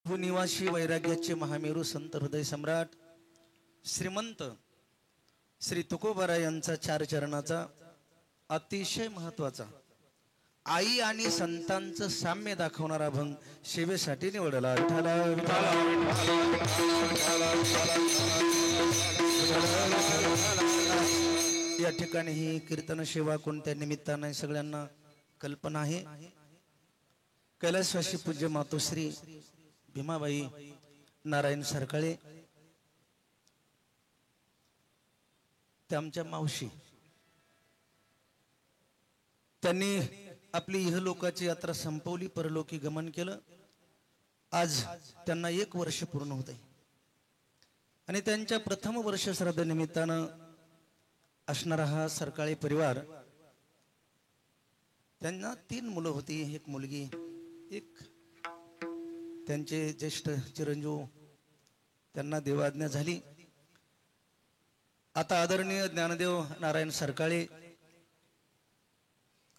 पुनिवासी वैराग्याचे महामेरू संत हृदय सम्राट श्रीमंत श्री तुकोबारा यांचा चार चरणाचा अतिशय महत्वाचा आई आणि संतांचं साम्य दाखवणारा अभंग सेवेसाठी निवडला. या ठिकाणी ही कीर्तन सेवा कोणत्या निमित्ताने सगळ्यांना कल्पना आहे. कैलासवासी पूज्य मातोश्री भीमाबाई नारायण सरकाळे त्या आमच्या मावशी, त्यांनी आपली इहलोकाची यात्रा संपवली, परलोकी गमन केलं. आज त्यांना 1 वर्ष पूर्ण होत आहे आणि त्यांच्या प्रथम वर्ष श्राद्ध निमित्तानं असणारा हा सरकाळे परिवार, त्यांना 3 मुलं होती, 1 मुलगी, 1 त्यांचे ज्येष्ठ चिरंजीव, त्यांना देवाज्ञा झाली. आता आदरणीय ज्ञानदेव नारायण सरकाळे,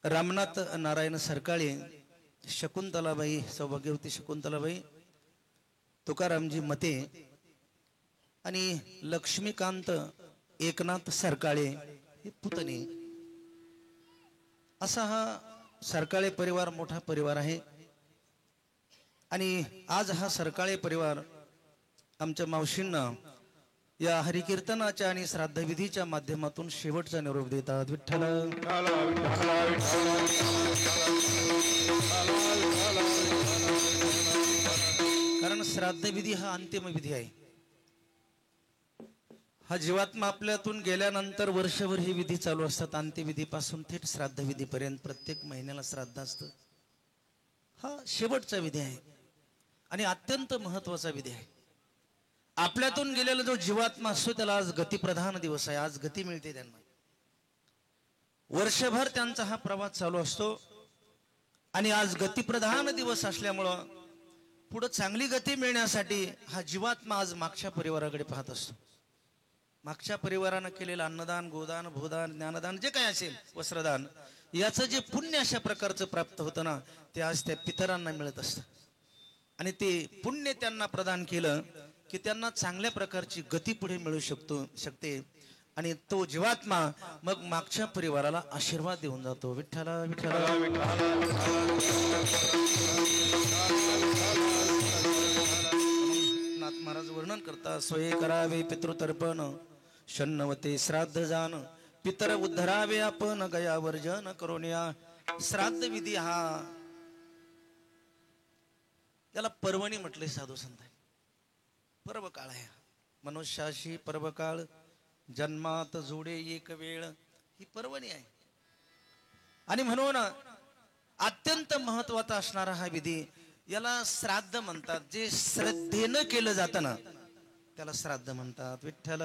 रामनाथ नारायण सरकाळे, शकुंतलाबाई सौभाग्यवती शकुंतलाबाई, तुकारामजी मते आणि लक्ष्मीकांत एकनाथ सरकाळे हे पुतणे. असा हा सरकाळे परिवार मोठा परिवार आहे. आणि आज हा सरकाळे परिवार आमच्या मावशींना या हरिकीर्तनाच्या आणि श्राद्धविधीच्या माध्यमातून शेवटचा निरोप देतात. विठ्ठल. कारण श्राद्धविधी हा अंतिम विधी आहे. हा जीवात्मा आपल्यातून गेल्यानंतर वर्षभर ही विधी चालू असतात. अंत्यविधीपासून थेट श्राद्धविधीपर्यंत प्रत्येक महिन्याला श्राद्ध असतं. हा शेवटचा विधी आहे आणि अत्यंत महत्वाचा विधी आहे. आपल्यातून गेलेला जो जीवात्मा असतो त्याला आज गतिप्रधान दिवस आहे. आज गती मिळते त्यांना. वर्षभर त्यांचा हा प्रवास चालू असतो आणि आज गतिप्रधान दिवस असल्यामुळं पुढे चांगली गती मिळण्यासाठी हा जीवात्मा आज मागच्या परिवाराकडे पाहत असतो. मागच्या परिवारानं केलेलं अन्नदान, गोदान, भूदान, ज्ञानदान जे काही असेल, वस्त्रदान, याचं जे पुण्य अशा प्रकारचं प्राप्त होतं ना, ते आज त्या पितरांना मिळत असतं. आणि ते पुण्य त्यांना प्रदान केलं की त्यांना चांगल्या प्रकारची गती पुढे मिळू शकते आणि तो जीवात्मा मग मागच्या परिवाराला आशीर्वाद देऊन जातो. विठ्ठला विठ्ठला. नाथ महाराज वर्णन करतात. सोये करावे पितृतर्पण, शण्णवते श्राद्ध जान, पितर उद्धरावे आपण, गया वर्जन करून या. श्राद्ध विधी हा त्याला पर्वणी म्हटले साधू संत. पर्व काळ आहे. मनुष्याशी पर्व काळ, जन्मात जोडे एक वेळ, ही पर्वणी आहे. आणि म्हणून अत्यंत महत्वाचा असणारा हा विधी याला श्राद्ध म्हणतात. जे श्रद्धेनं केलं जातं ना त्याला श्राद्ध म्हणतात. विठ्ठल.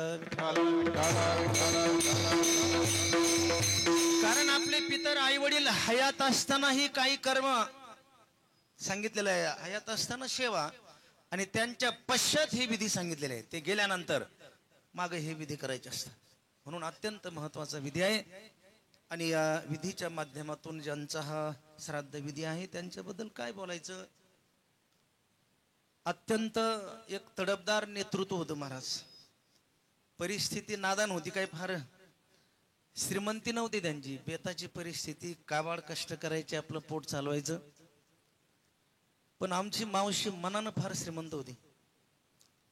कारण आपले पितर आई वडील हयात असतानाही काही कर्म सांगितलेलं आहे. हयात असताना सेवा आणि त्यांच्या पश्चात हे विधी सांगितलेले आहे. ते गेल्यानंतर मागे हे विधी करायचे असतात. म्हणून अत्यंत महत्वाचा विधी आहे. आणि या विधीच्या माध्यमातून ज्यांचा हा श्राद्ध विधी आहे त्यांच्याबद्दल काय बोलायचं. अत्यंत एक तडफदार नेतृत्व होतं महाराज. परिस्थिती नादान होती, काही फार श्रीमंती नव्हती त्यांची. बेताची परिस्थिती, काबाड कष्ट करायचे, आपलं पोट चालवायचं. पण आमची मावशी मनानं फार श्रीमंत होती.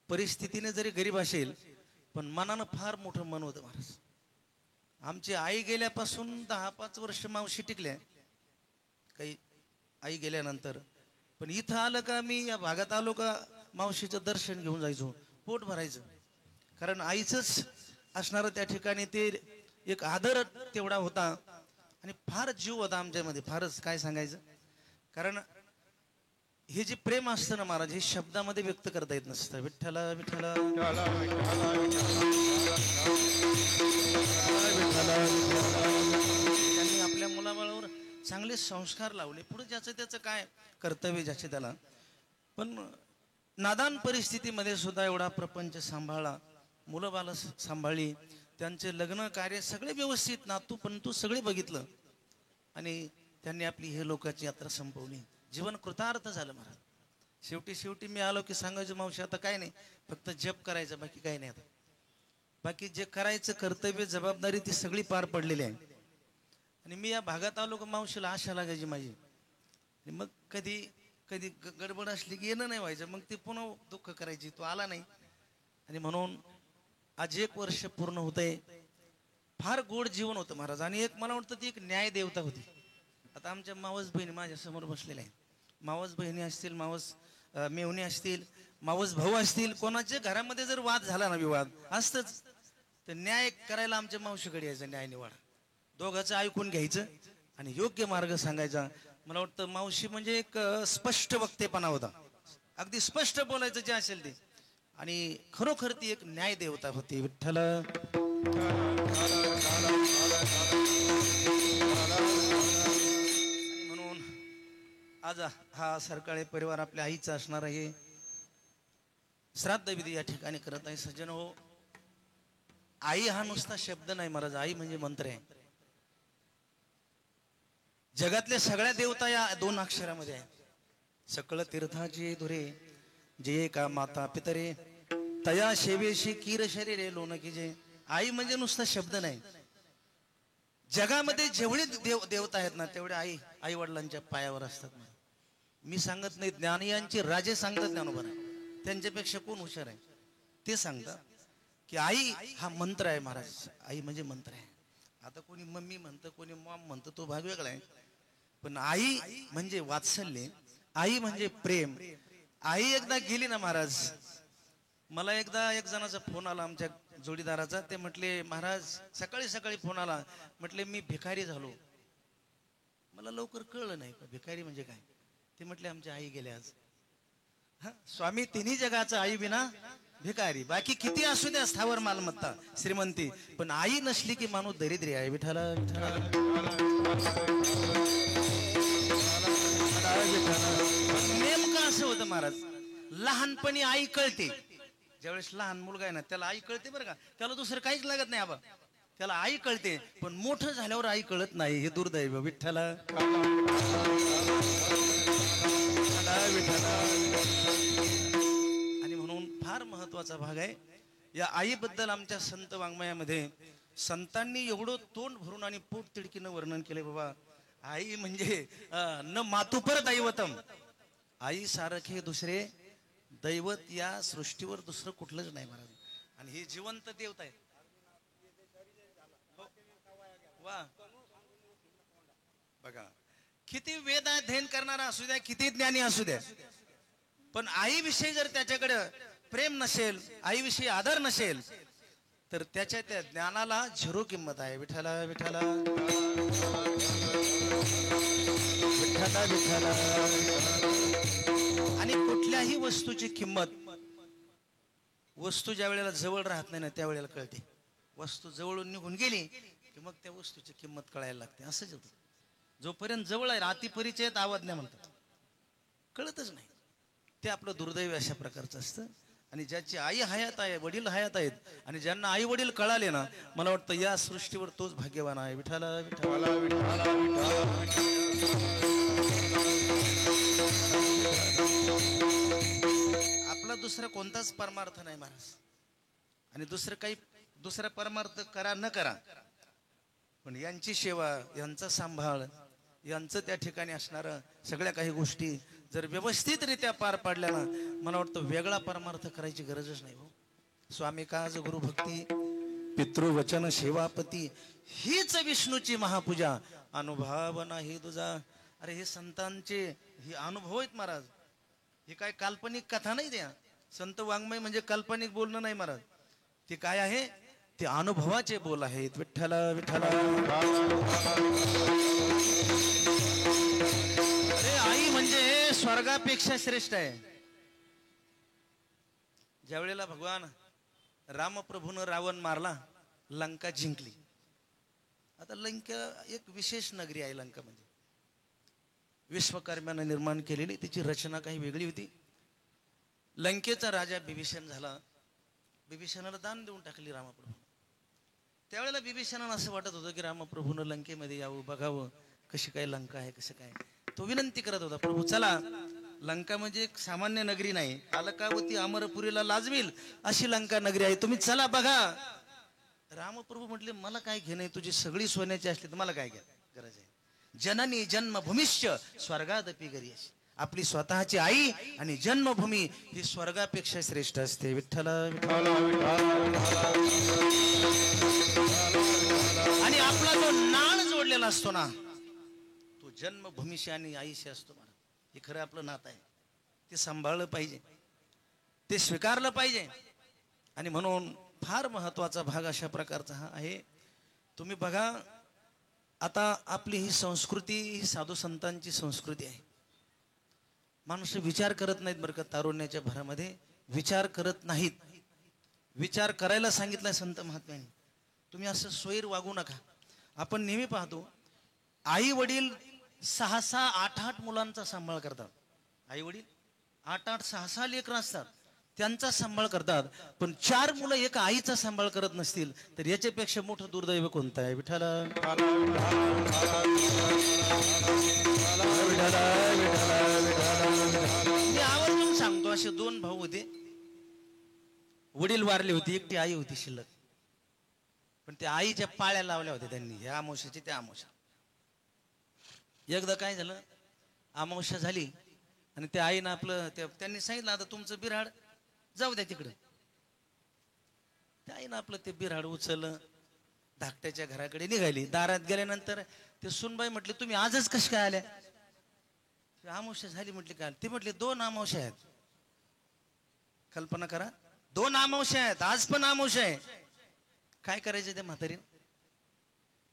परिस्थितीने जरी गरीब असेल पण मनानं फार मोठं मन होतं महाराज. आमची आई गेल्यापासून 10-5 वर्ष मावशी टिकल्या, काही आई गेल्यानंतर. पण इथं आलं का, मी या भागात आलो का, मावशीचं दर्शन घेऊन जायचो, पोट भरायचं. कारण आईचंच असणारं त्या ठिकाणी ते एक आदर तेवढा होता आणि फार जीव होता आमच्यामध्ये, फारच काय सांगायचं. कारण हे जे प्रेम असतं ना महाराज, हे शब्दामध्ये व्यक्त करता येत नसतं. विठ्ठला विठ्ठला. त्यांनी आपल्या मुलाबाळावर चांगले संस्कार लावले. पुढे ज्याचं त्याचं काय कर्तव्य ज्याचे त्याला. पण नादान परिस्थितीमध्ये सुद्धा एवढा प्रपंच सांभाळला, मुलं बाळ सांभाळली, त्यांचे लग्न कार्य सगळे व्यवस्थित, नातू पंतू सगळे बघितलं आणि त्यांनी आपली हे लोकांची यात्रा संपवली. जीवन कृतार्थ झालं महाराज. शेवटी मी आलो की सांगायचं मावशी आता काय नाही, फक्त जप करायचं, बाकी काही नाही. आता बाकी जे करायचं कर्तव्य जबाबदारी ती सगळी पार पडलेली आहे. आणि मी या भागात आलो की मावशीला आशा लागायची माझी. आणि मग कधी कधी गडबड असली की येणं नाही व्हायचं, मग ती पुन्हा दुःख करायची, तो आला नाही. आणि म्हणून आज 1 वर्ष पूर्ण होतंय. फार गोड जीवन होतं महाराज. आणि एक मला वाटतं ती एक न्याय देवता होती. आता आमच्या मावस बहिणी माझ्या समोर बसलेल्या आहेत. मावस बहिणी असतील, मावस मेवणी असतील, मावस भाऊ असतील, कोणाच्या घरामध्ये जर वाद झाला ना, विवाद असतच, तर न्याय करायला आमच्या मावशीकडे यायचा. न्याय निवाडा दोघांचं ऐकून घ्यायचं आणि योग्य मार्ग सांगायचा. मला वाटतं मावशी म्हणजे एक स्पष्ट वक्तेपणा होता. अगदी स्पष्ट बोलायचं जे असेल ते. आणि खरोखर ती एक न्याय देवता होती. विठ्ठल म्हणून आज हा सरकाळे परिवार आपल्या आईचा असणार आहे. श्राद्ध विधी या ठिकाणी करत आहे. सज्जन हो, आई हा नुसता शब्द नाही महाराज, आई म्हणजे मंत्र आहे. जगातल्या सगळ्या देवता या 2 अक्षरामध्ये आहेत. सकळ तीर्थाची धुरे जे का माता पितरे, तया शेवेशी कीर शरीरे लोण की जे. आई म्हणजे नुसता शब्द नाही. जगामध्ये जेवढे देवता आहेत ना, तेवढे आई वडिलांच्या पायावर असतात. मी सांगत नाही, ज्ञानियांचे राजे सांगतात ज्ञानोबा, त्यांच्यापेक्षा कोण हुशार आहे ते सांगतात की आई हा मंत्र आहे महाराज. आई म्हणजे मंत्र आहे. आता कोणी मम्मी म्हणतं, कोणी मॉम म्हणतं, तो भाग वेगळा आहे. पण आई म्हणजे वात्सल्य, आई म्हणजे प्रेम. आई एकदा गेली ना महाराज, मला एकदा एक जणाचा फोन आला आमच्या जोडीदाराचा. ते म्हटले महाराज सकाळी सकाळी फोन आला, म्हटले मी भिकारी झालो. मला लवकर कळलं नाही का भिकारी म्हणजे काय. ते म्हटले आमच्या आई गेल्या आज. स्वामी तिन्ही जगाचा आई विना भिकारी. बाकी किती असू द्या स्थावर मालमत्ता श्रीमंती, पण आई नसली की माणूस दरिद्री आहे. विठाला नेमकं असं होतं महाराज. लहानपणी आई कळते. ज्यावेळेस लहान मुलगा आहे ना, त्याला आई कळते बरं का, त्याला दुसरं काहीच लागत नाही आबा, त्याला आई कळते. पण मोठं झाल्यावर आई कळत नाही, हे दुर्दैव. विठ्ठला आणि म्हणून फार महत्वाचा भाग आहे या आईबद्दल. आमच्या संत वाङ्मयामध्ये संतांनी एवढं तोंड भरून आणि पोट तिडकीनं वर्णन केले. बाबा आई म्हणजे न मातुपर दैवतम, आई सारखे दुसरे दैवत या सृष्टीवर दुसरं कुठलंच नाही महाराज. आणि हे जिवंत देवता आहे. वा बघा, किती वेद अध्ययन करणारा असू द्या, किती ज्ञानी असू द्या, पण आईविषयी जर त्याच्याकडे प्रेम नसेल, आईविषयी आदर नसेल, तर त्याच्या त्या ज्ञानाला झिरो किंमत आहे. विठ्ठला विठ्ठला विठ्ठला विठ्ठला. आणि कुठल्याही वस्तूची किंमत, वस्तू ज्या वेळेला जवळ राहत नाही ना, त्यावेळेला कळते. वस्तू जवळून निघून गेली की मग त्या वस्तूची किंमत कळायला लागते. असंच होतं. जोपर्यंत जवळ आहे, अति परिचयात आवाज्ञा म्हणतात, कळतच नाही. ते आपलं दुर्दैव अशा प्रकारचं असतं. आणि ज्याची आई हयात आहे, वडील हयात आहेत, आणि ज्यांना आई वडील कळाले ना, मला वाटतं या सृष्टीवर तोच भाग्यवान आहे. विठ्ठला विठ्ठला विठ्ठला. आपला दुसरा कोणताच परमार्थ नाही महाराज. आणि दुसरा परमार्थ करा न करा, पण यांची सेवा, यांचा सांभाळ, यांचं त्या ठिकाणी असणारं सगळ्या काही गोष्टी जर व्यवस्थितरित्या पार पाडल्या ना, मला वाटतं वेगळा परमार्थ करायची गरजच नाही. हो, स्वामी काज गुरु भक्ती पितृवचन सेवापती, हीच विष्णूची महापूजा, अनुभव नाही तुझा. अरे हे संतांचे हे अनुभव आहेत महाराज. हे काय काल्पनिक कथा नाही. द्या संत वाङ्मय म्हणजे काल्पनिक बोलणं नाही महाराज. ते काय आहे, ते अनुभवाचे बोल आहेत. विठ्ठला विठ्ठला. अरे आई म्हणजे स्वर्गापेक्षा श्रेष्ठ आहे. ज्या वेळेला भगवान रामप्रभूनं रावण मारला, लंका जिंकली. आता लंका एक विशेष नगरी आहे. लंका म्हणजे विश्वकर्म्यानं निर्माण केलेली, तिची रचना काही वेगळी होती. लंकेचा राजा बिभीषण झाला. बिभीषणाला दान देऊन टाकली रामप्रभू. त्यावेळेला बिभीषणाला असं वाटत होतं की रामप्रभूनं लंकेमध्ये यावं, बघावं कशी काय लंका आहे, कसं काय. तो विनंती करत होता, प्रभू चला लंका म्हणजे एक सामान्य नगरी नाही, अलकावती अमरपुरीला लाजवील अशी लंका नगरी आहे. तुम्ही चला बघा. रामप्रभू म्हटले मला काय घेणे, तुझी सगळी सोन्याची असली तर मला काय गरज आहे. जननी जन्मभूमिश्च स्वर्गादपि गरीयसी. आपली स्वतःची आई आणि जन्मभूमी ही स्वर्गापेक्षा श्रेष्ठ असते. विठ्ठल आणि आपला जो नाळ जोडलेला असतो ना, तो जन्मभूमीशी आणि आईशी असतो. मला हे खरं आपलं नातं आहे. ते सांभाळलं पाहिजे, ते स्वीकारलं पाहिजे. आणि म्हणून फार महत्वाचा भाग अशा प्रकारचा हा आहे. तुम्ही बघा, आता आपली ही संस्कृती ही साधू संतांची संस्कृती आहे. माणूस विचार करत नाहीत बरं का. तारुण्याच्या भरामध्ये विचार करत नाहीत. विचार करायला सांगितलंय संत महात्म्यांनी. तुम्ही असं सोयीर वागू नका. आपण नेहमी पाहतो आई वडील 6-6, 8-8 मुलांचा सांभाळ करतात. आई वडील 8-8, 6-6 लेकरं असतात, त्यांचा सांभाळ करतात. पण 4 मुलं एका आईचा सांभाळ करत नसतील तर याच्यापेक्षा मोठं दुर्दैव कोणतं आहे. विठ्ठल मी आवर्जून सांगतो, असे 2 भाऊ होते. वडील वारले होते, एकटी आई होती शिल्लक. पण त्या आईच्या पाळ्या लावल्या होत्या त्यांनी, ह्या अमावस्याची त्या अमावस्या. एकदा काय झालं, अमावस्या झाली आणि त्या आईनं आपलं त्यांनी सांगितलं आता तुमचं बिऱ्हाड जाऊ द्या तिकडं. त्या आईनं आपलं ते बिऱ्हाड उचललं, धाकट्याच्या घराकडे निघाली. दारात गेल्यानंतर ते सुनबाई म्हटले तुम्ही आजच कश काय आल्या. अमावस्या झाली म्हटली काय. ते म्हटले 2 अमावस्या आहेत. कल्पना करा, 2 अमावस्या आहेत, आज पण अमावस्या आहे. काय करायचं त्या म्हातारी.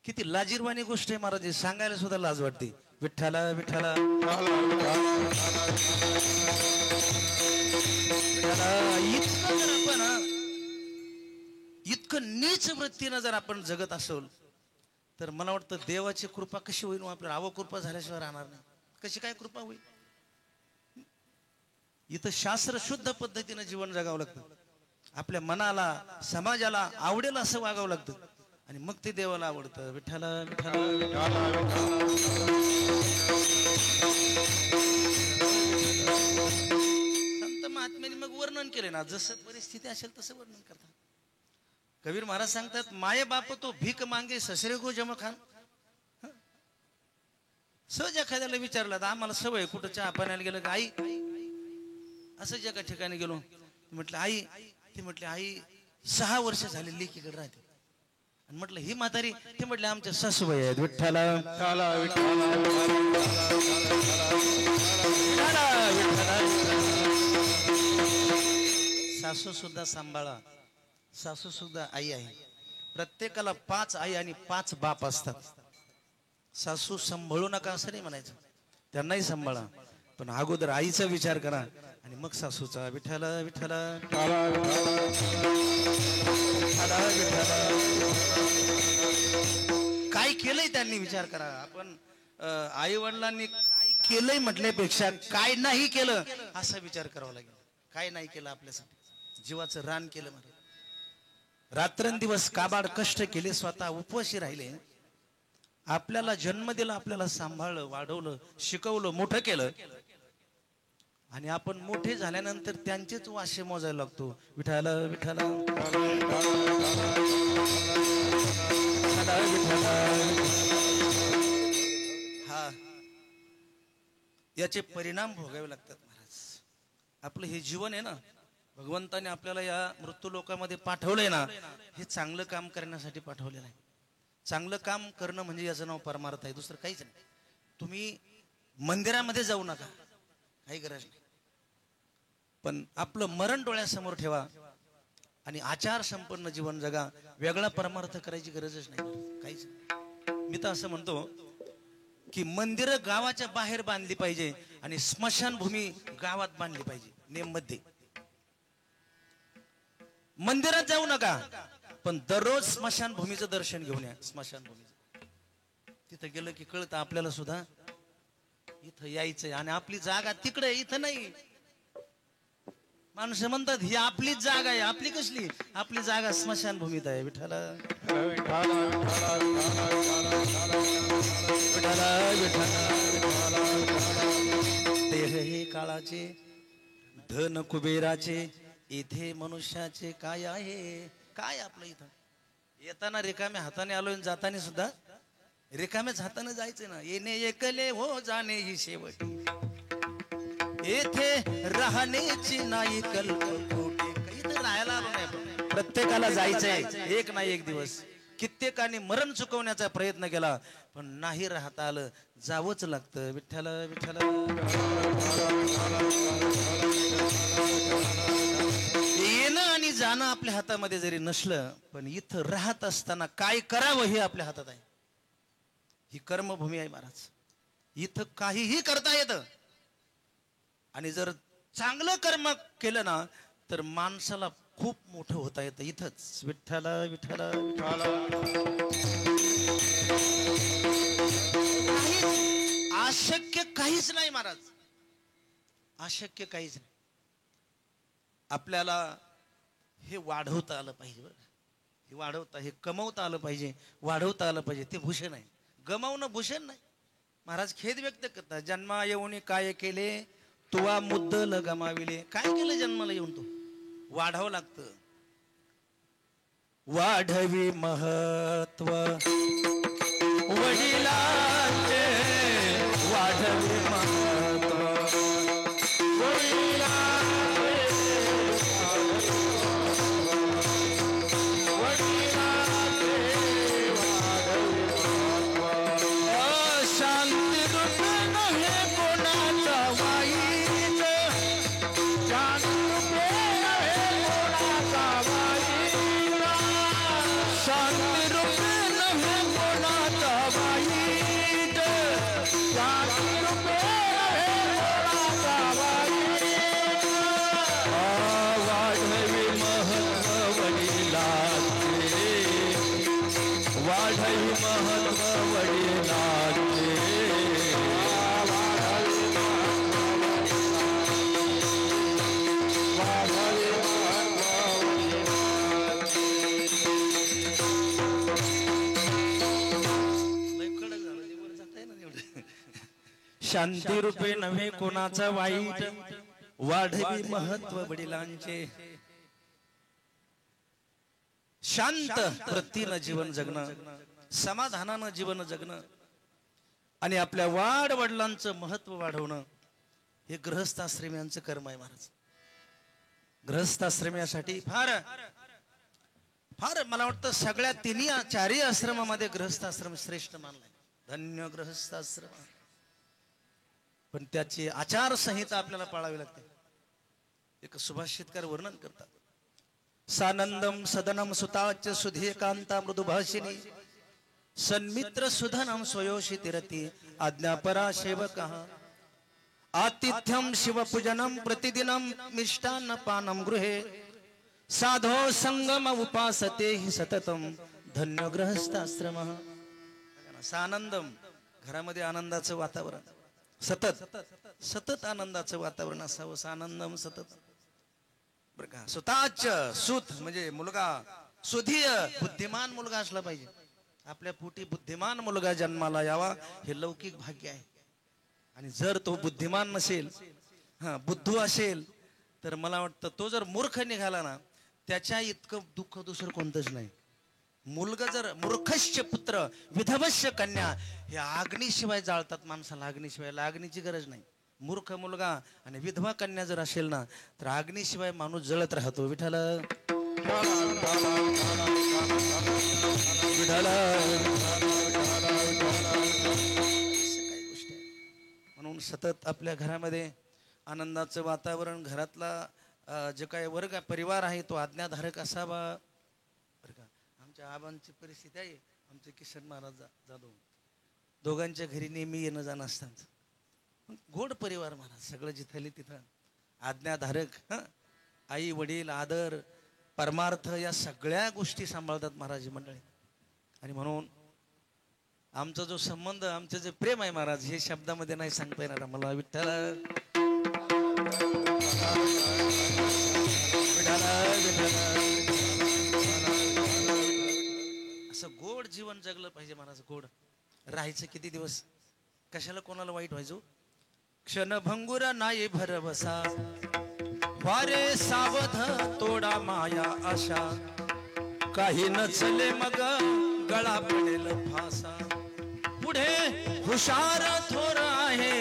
किती लाजीरवाणी गोष्ट आहे महाराज, सांगायला सुद्धा लाज वाटते. विठ्ठला विठ्ठला इतकं जर आपण इतकं नीच वृत्तीनं जर आपण जगत असोल तर मला वाटतं देवाची कृपा कशी होईल. आपल्याला अवकृपा झाल्याशिवाय राहणार नाही. कशी काय कृपा होईल. इथं शास्त्र शुद्ध पद्धतीनं जीवन जगावं लागतं. आपल्या मनाला समाजाला आवडेल असं वागावं लागतं आणि मग ते देवाला आवडतं. विठ्ठला विठ्ठला संत महात्म्यांनी मग वर्णन केले ना, जसं परिस्थिती असेल तसं वर्णन करतात. कबीर महाराज सांगतात माये बाप तो भीक मागे ससरे गो जम खान. सहज एखाद्याला विचारलं तर आम्हाला सवय कुठं चहा पाण्याला गेलं का आई, असंच एका ठिकाणी गेलो म्हटलं आई, ती म्हटली आई 6 वर्ष झाले लेकीकडे राहते. आणि म्हटलं ही म्हातारी, ते म्हटले आमच्या सासूबाई आहेत. विठ्ठला सासू सुद्धा सांभाळा. सासू सुद्धा आई आहे. प्रत्येकाला 5 आई आणि 5 बाप असतात. सासू सांभाळू नका असं नाही म्हणायचं, त्यांनाही सांभाळा, पण अगोदर आईचा विचार करा आणि मग सासूचा. विठ्ठला विठ्ठला काय केलंय त्यांनी विचार करा. आपण आई वडिलांनी काय केलंय म्हटल्यापेक्षा काय नाही केलं असा विचार करावा लागेल. काय नाही केलं आपल्यासाठी. जीवाचं रान केलं म्हणजे रात्रंदिवस काबाड कष्ट केले, स्वतः उपवाशी राहिले, आपल्याला जन्म दिला, आपल्याला सांभाळलं, वाढवलं, शिकवलं, मोठं केलं आणि आपण मोठे झाल्यानंतर त्यांचेच वाशे मोजायला लागतो. विठ्ठला विठ्ठला हा याचे परिणाम भोगावे लागतात महाराज. आपलं हे जीवन आहे ना, भगवंताने आपल्याला या मृत्यू लोकामध्ये पाठवलंय ना, हे चांगलं काम करण्यासाठी पाठवलेलं आहे. चांगलं काम करणं म्हणजे याचं नाव परमार्थ आहे, दुसरं काहीच नाही. तुम्ही मंदिरामध्ये जाऊ नका, काही गरज नाही, पण आपलं मरण डोळ्यासमोर ठेवा आणि आचार संपन्न जीवन जगा. वेगळा परमार्थ करायची गरजच नाही, काहीच नाही. मी तर असं म्हणतो की मंदिरं गावाच्या बाहेर बांधली पाहिजे आणि स्मशानभूमी गावात बांधली पाहिजे. नेममध्ये मंदिरात जाऊ नका, पण दररोज स्मशानभूमीचं दर्शन घेऊन या. स्मशानभूमीचं तिथं गेलं की कळतं आपल्याला सुद्धा इथं यायचंय आणि आपली जागा तिकडे, इथं नाही. माणसं म्हणतात ही आपलीच जागा आहे. आपली कसली? आपली जागा स्मशानभूमीत आहे. विठ्ठला देह हे काळाचे धन कुबेराचे, इथे मनुष्याचे काय आहे? काय आपलं इथं येताना रिकाम्या हाताने आलोय, जाताना सुद्धा रिकाम्याच हाताने जायचं ना. येणे एकले हो जाणे ही शेवट, येथे राहण्याची नाही कल्पकोटी. काही तर राहायला आलो नाही आपण. प्रत्येकाला जायचंय एक ना एक दिवस. कित्येकाने मरण चुकवण्याचा प्रयत्न केला पण नाही राहता आलं, जावंच लागतं. विठ्ठल विठ्ठल. येणं आणि जाणं आपल्या हातामध्ये जरी नसलं पण इथं राहत असताना काय करावं हे आपल्या हातात आहे. ही कर्मभूमी आहे महाराज. इथं काहीही करता येतं आणि जर चांगलं कर्म केलं ना तर माणसाला खूप मोठं होता येतं इथंच. विठ्ठल विठ्ठल विठ्ठल. अशक्य काहीच नाही महाराज, अशक्य काहीच नाही. आपल्याला हे वाढवता आलं पाहिजे बरं. हे वाढवता, हे कमवता आलं पाहिजे, वाढवता आलं पाहिजे. ते भूषण आहे, गमावणं भूषण नाही. महाराज खेद व्यक्त करतात, जन्मा येऊन काय केले तुवा मुद्दल गमाविले. काय केलं जन्माला येऊन? तो वाढावं लागतं. वाढवी महत्व वडिलांचे, वाढवी महत्व वडिलांचे, वडिलांचे वाढवी महत्व. अशांती दुःख नव्हे कोणाचा वाईट, शांती रूपे नव्हे कोणाचा वाईट, शांती रूपे नव्हे कोणाचा वाईट, शांती रूपे नव्हे कोणाचा वाईट. वाढवी महत्व वडिलांचे, वाढवी महत्व वडिलांचे. शांती रूपे नव्हे कोणाचा वाईट, वाढवी महत्व वडिलांचे. शांत वृत्तीनं जीवन जगणं, समाधानानं जीवन जगणं आणि आपल्या वाढ वडिलांचं महत्व वाढवणं हे गृहस्थाश्रमियांचं कर्म आहे महाराज. गृहस्थाश्रमियासाठी फार फार मला वाटतं सगळ्या तिन्ही चारही आश्रमामध्ये गृहस्थाश्रम श्रेष्ठ मानलाय. धन्य गृहस्थाश्रम. पण त्याची आचारसंहिता आपल्याला पाळावी लागते. एक सुभाषितकार वर्णन करतात, सानंदम सदनम सुताच सुधीकांता मृदुभाषिणी, सन्मित्र सुधनम स्वयोषी तिरती, आज्ञापरा सेवकः, आतिथ्यम शिवपूजनम प्रतिदिनम मिष्टान्न पानम गृहे, साधो संगम उपासते हि सततम, धन्य गृहस्थाश्रम. सानंदम घरामध्ये आनंदाचं वातावरण, सतत सतत आनंदाचं वातावरण असावं. सानंदम सतत. बरं का, सुताच सुत म्हणजे मुलगा, सुधीय बुद्धिमान मुलगा असला पाहिजे. आपल्या पोटी बुद्धिमान मुलगा जन्माला यावा हे लौकिक भाग्य आहे. आणि जर तो बुद्धिमान नसेल, बुद्धू असेल, तर मला वाटतं तो जर मूर्ख निघाला ना त्याच्या इतकं दुःख दुसरं कोणतंच नाही. मुलगा जर मूर्खश्य पुत्र विधवश्य कन्या, हे अग्नीशिवाय जाळतात माणसाला. अग्नीशिवाय, अग्नीची गरज नाही. मूर्ख मुलगा आणि विधवा कन्या जर असेल ना तर अग्नीशिवाय माणूस जळत राहतो. विठ्ठल म्हणून सतत आपल्या घरामध्ये आनंदाचं वातावरण, घरातला जे काय वर्ग परिवार आहे तो आज्ञाधारक असावा. बरं का, आमच्या आबांची परिस्थिती आहे, आमचे किशन महाराज जाधव, दोघांच्या घरी नेहमी येणं जाणं असतात. गोड परिवार महाराज, सगळं जिथले तिथं आज्ञाधारक, आई वडील, आदर, परमार्थ या सगळ्या गोष्टी सांभाळतात महाराज मंडळी. आणि म्हणून आमचा जो संबंध, आमचं जे प्रेम आहे महाराज, हे शब्दामध्ये नाही सांगता येणार मला. विठ्ठल असं गोड जीवन जगलं पाहिजे महाराज. गोड राहायचं किती दिवस, कशाला कोणाला वाईट व्हायचो. क्षणभंगुर नाही भरवसा, वारे सावध तोडा माया आशा, काही नचले मग गळा पडेल फासा, पुढे हुशार थोर आहे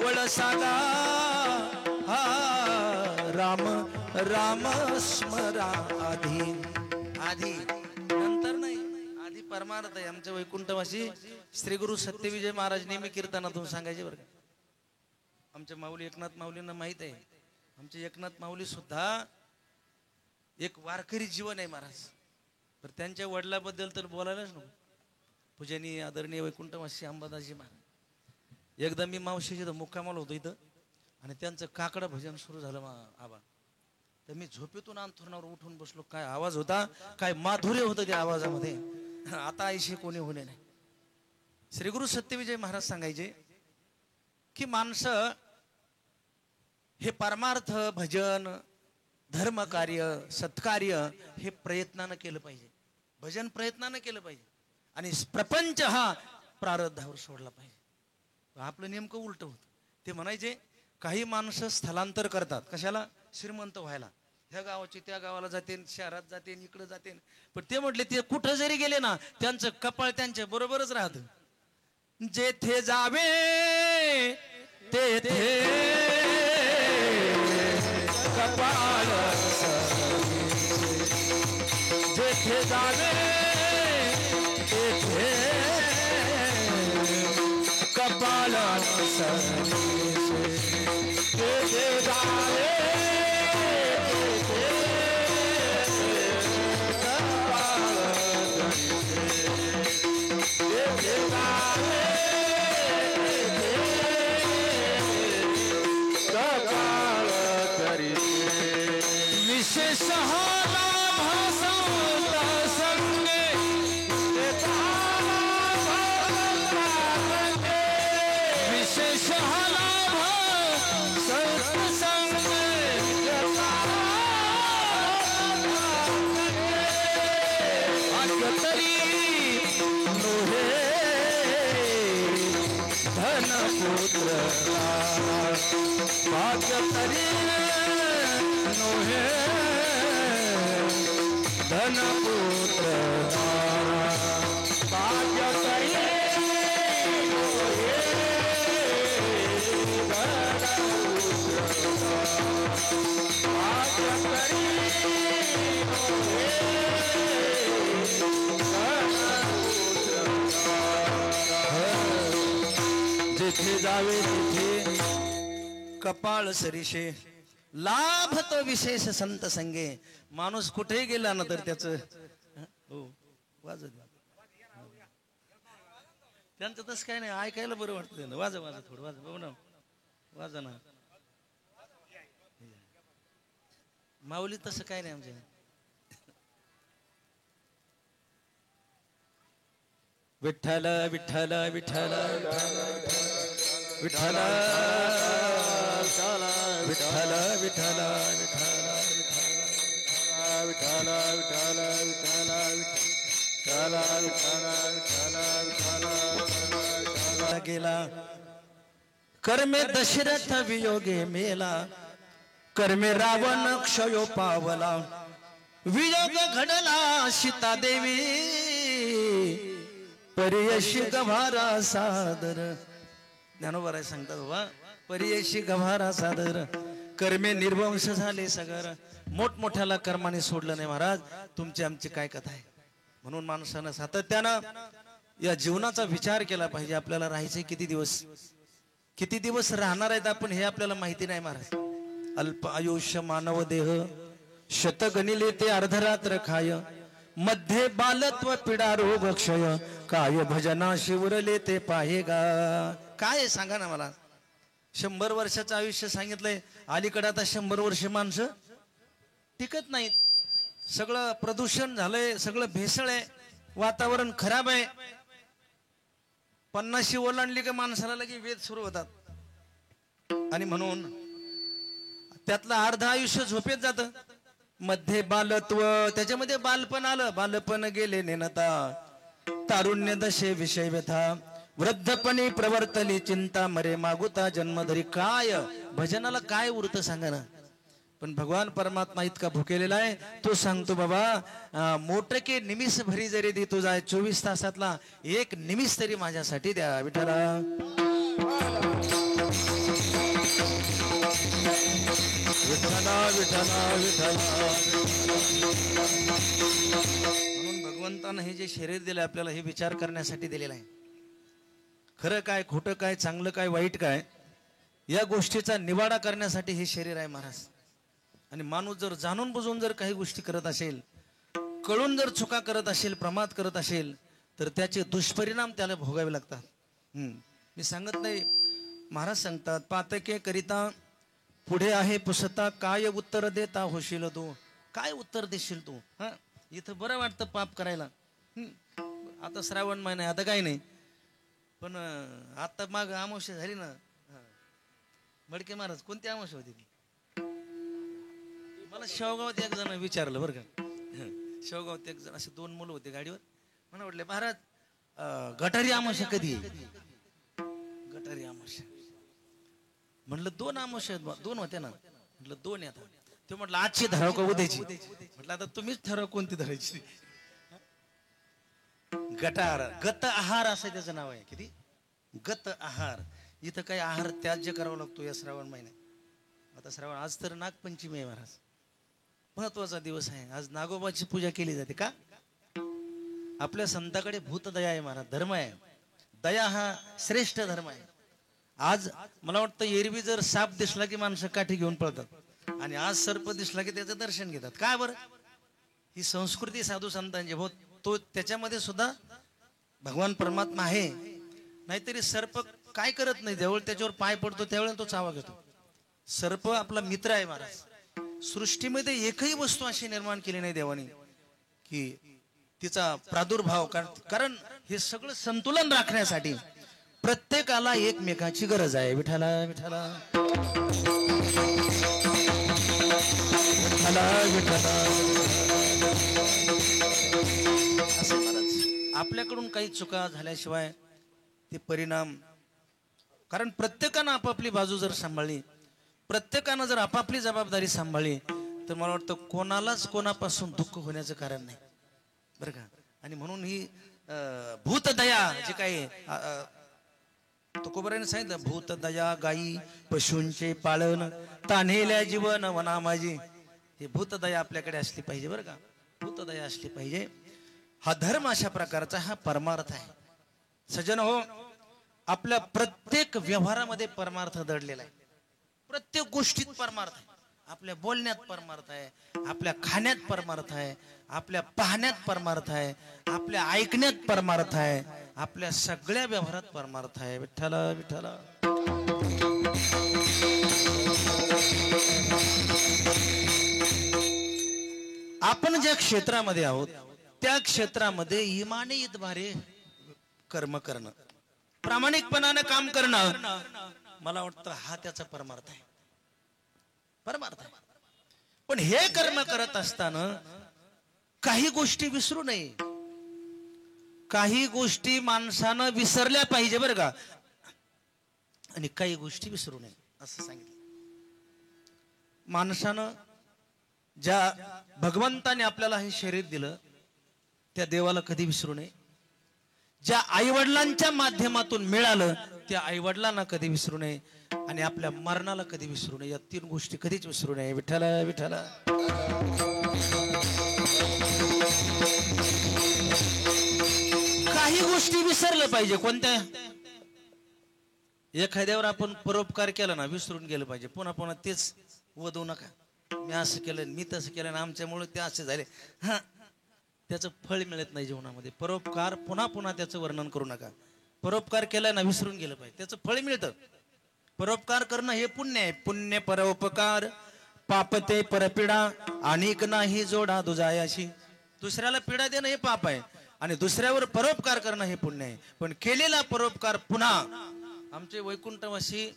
वळसागा, हा राम राम स्मरा आधी, आधी नंतर नाही, आधी परमार्थ आहे. आमच्या वैकुंठवासी श्री गुरु सत्यविजय महाराज नेहमी कीर्तनातून सांगायचे बरं का. आमच्या माऊली एकनाथ माऊलींना माहित आहे, आमचे एकनाथ माऊली सुद्धा एक वारकरी जीवन आहे महाराज. तर त्यांच्या वडिलाबद्दल तर बोलायलाच नको. पूजनीय आदरणीय वैकुंठवासी अंबादासजी महाराज, एकदा मी मावशीच्या मुक्कामाला होतो इथं आणि त्यांचं काकडं भजन सुरू झालं आबा. तर मी झोपेतून अंथरुणावर उठून बसलो. काय आवाज होता, काय माधुर्य होतं त्या आवाजामध्ये. आता ऐशी कोणी होणे नाही. श्री गुरु सत्यविजय महाराज सांगायचे की माणसं हे परमार्थ भजन धर्म कार्य सत्कार्य हे प्रयत्नानं केलं पाहिजे. भजन प्रयत्नानं केलं पाहिजे आणि प्रपंच हा प्रारब्धावर सोडला पाहिजे. आपलं नेमकं उलट होतं. ते म्हणायचे काही माणसं स्थलांतर करतात कशाला, श्रीमंत व्हायला. ह्या गावाची त्या गावाला जाते, शहरात जाते, इकडे जाते. पण ते म्हटले ते कुठं जरी गेले ना त्यांचं कपाळ त्यांच्या बरोबरच राहत. जेथे जावे तेथे कपाळ, जेथे जावे तेथे कपाळ, जेथे जावे विशेष भाग्य तरी नोहे धनपुत्र, भाग्य तरी नोहे भाग्य तरी जिथे जावे तिथे कपाळ सरीशे, लाभ तो विशेष संत संगे. माणूस कुठेही गेला ना तर त्याच वाजत त्यांचं तसं काय नाही, ऐकायला बरं वाटतं. वाजा वाजा थोडं वाजा बघू ना, वाजा ना. माऊली तसं काय नाही आमच्या. विठ्ठल विठ्ठल विठ्ठल विठ्ठल विठ्ठल विठ्ठल विठ्ठल विठ्ठल गेला कर्मे दशरथ वियोगे मेला, कर्मे रावण क्षयो पावला, वियोग घडला सीता देवी, परियशी गभारा सादर. ज्ञानोबा सांगतात बाबा, परियशी गभारा सादर, कर्मे निर्वंश झाले सगर. मोठमोठ्याला कर्माने सोडलं नाही महाराज. तुमची आमची काय कथा आहे. म्हणून माणसानं सातत्यानं या जीवनाचा विचार केला पाहिजे. आपल्याला राहायचे किती दिवस, किती दिवस राहणार आहेत आपण हे आपल्याला माहिती नाही महाराज. अल्प आयुष्य मानव देह, शत गणिले ते अर्धरात्र खाय, मध्ये बालत्व पीडा रोग क्षय, काय भजना शिवरले ते पाहेगा. काय सांगा ना मला. 100 वर्षाचं आयुष्य सांगितलंय. अलीकडे आता 100 वर्ष माणसं टिकत नाहीत. सगळं प्रदूषण झालंय, सगळं भेसळ आहे, वातावरण खराब आहे. 50शी ओलांडली का माणसाला लगे वेद सुरू होतात. आणि म्हणून त्यातलं अर्ध आयुष्य झोपेत जातं. मध्ये बालत्व, त्याच्यामध्ये बालपण आलं, बालपण गेले नेनता, तारुण्य दशे विषय व्यथा, वृद्धपणी प्रवर्तली चिंता मरे मागुता जन्मधरी. काय भजनाला काय उरतं सांगा ना. पण भगवान परमात्मा इतका भुकेलेला आहे, तो सांगतो बाबा मोटके निमिष भरी जरी देतो जाय, 24 तासातला एक निमिष तरी माझ्यासाठी द्या विठ्ठला. विठ्ठला विठ्ठला विठ्ठला. म्हणून भगवंतानं हे जे शरीर दिलं आपल्याला, हे विचार करण्यासाठी दिलेलं आहे. खरं काय, खोटं काय, चांगलं काय, वाईट काय, या गोष्टीचा निवाडा करण्यासाठी हे शरीर आहे महाराज. आणि माणूस जर जाणून बुजून जर काही गोष्टी करत असेल, कळून जर चुका करत असेल, प्रमाद करत असेल, तर त्याचे दुष्परिणाम त्याला भोगावे लागतात. मी सांगत नाही, महाराज सांगतात, पातके करिता पुढे आहे पुसता, काय उत्तर देता होशील तू. काय उत्तर देशील तू. इथं बरं वाटतं पाप करायला. आता श्रावण महिना, आता काही नाही, पण आता माग अमावस्या झाली ना. मडके महाराज कोणती अमावस्या होती ती. मला शेवगावात एक जण विचारलं बरं का. शेवगावात एक जण, असे 2 मुलं होते गाडीवर. मला म्हटले महाराज गटारी अमावस्या कधी आहे. गटारी अमावस्या म्हटलं 2 अमावस्या 2 होत्या ना. म्हटलं 2 येतात. ते म्हटलं आजची धराव का उद्याची. म्हटलं आता तुम्हीच ठरव कोणती धरायची. गटार गत आहार असं त्याचं नाव आहे. किती गत आहार. इथं काही आहार त्याज्य करावा लागतो या श्रावण महिन्यात. आता श्रावण, आज तर नागपंचमी आहे महाराज, महत्वाचा दिवस आहे. आज नागोबाची पूजा केली जाते. का? आपल्या संताकडे भूतदया आहे महाराज, धर्म आहे. दया हा श्रेष्ठ धर्म आहे. आज मला वाटतं एरवी जर साप दिसला की माणसं काठी घेऊन पळतात, आणि आज सर्प दिसला की त्याचं दर्शन घेतात. काय बरं, ही संस्कृती साधू संतांची. भाऊ तो त्याच्यामध्ये सुद्धा भगवान परमात्मा आहे. नाहीतरी सर्प काय करत नाही, जवळ त्याच्यावर पाय पडतो त्यावेळेला तो चावा घेतो. सर्प आपला मित्र आहे महाराज. सृष्टीमध्ये एकही वस्तू अशी निर्माण केली नाही देवाने की तिचा प्रादुर्भाव, कारण हे सगळं संतुलन राखण्यासाठी प्रत्येकाला एकमेकाची गरज आहे. विठ्ठला विठ्ठला विठ्ठला विठ्ठला. असं महाराज, आपल्याकडून काही चुका झाल्याशिवाय ते परिणाम, कारण प्रत्येकानं आपापली बाजू जर सांभाळली, प्रत्येकानं जर आपापली जबाबदारी सांभाळली, तर मला वाटतं कोणालाच कोणापासून दुःख होण्याचं कारण नाही बरं का. आणि म्हणून ही भूतदया जे काही तुकोबराने सांगितलं, भूतदया गायी पशूंचे पालन, तान्हेल्या जीवन वना माझी. हे भूतदया आपल्याकडे असली पाहिजे बरं का. भूतदया असली पाहिजे. हा धर्म अशा प्रकारचा, हा परमार्थ आहे. सज्जन हो, आपल्या प्रत्येक व्यवहारामध्ये परमार्थ दडलेला आहे. प्रत्येक गोष्टीत परमार्थ आहे. आपल्या बोलण्यात परमार्थ आहे, आपल्या खाण्यात परमार्थ आहे, आपल्या पाहण्यात परमार्थ आहे, आपल्या ऐकण्यात परमार्थ आहे, आपल्या सगळ्या व्यवहारात परमार्थ आहे. विठ्ठला विठ्ठला. आपण ज्या क्षेत्रामध्ये आहोत त्या क्षेत्रामध्ये इमानीद्वारे कर्म करणं, प्रामाणिकपणानं काम करणं, मला वाटतं हा त्याचा परमार्थ आहे. परमार्थ आहे. पण हे कर्म करत असताना काही गोष्टी विसरू नये. काही गोष्टी माणसानं विसरल्या पाहिजे बरं का, आणि काही गोष्टी विसरू नये असं सांगितलं. माणसानं ज्या भगवंताने आपल्याला हे शरीर दिलं त्या देवाला कधी विसरू नये. ज्या आईवडिलांच्या माध्यमातून मिळालं त्या आईवडिलांना कधी विसरू नये, आणि आपल्या मरणाला कधी विसरू नये. या 3 गोष्टी कधीच विसरू नये. विठ्ठला विठ्ठला. काही गोष्टी विसरलं पाहिजे. कोणत्या? एखाद्यावर आपण परोपकार केला ना, विसरून गेलं पाहिजे. पुन्हा पुन्हा तेच वधू नका. मी असं केलं, मी तसं केलं, आमच्यामुळे ते असे झाले. हा, त्याचं फळ मिळत नाही जीवनामध्ये. परोपकार पुन्हा पुन्हा त्याचं वर्णन करू नका. परोपकार केलाय ना, विसरून गेलं पाहिजे, त्याचं फळ मिळतं. परोपकार करणं हे पुण्य आहे. पुण्य परोपकार पापते परपीडा, अनेक नाही जोडा दुजायाशी. दुसऱ्याला पीडा देणं हे पाप आहे, आणि दुसऱ्यावर परोपकार करणं हे पुण्य आहे. पण केलेला परोपकार पुन्हा. आमचे वैकुंठवासी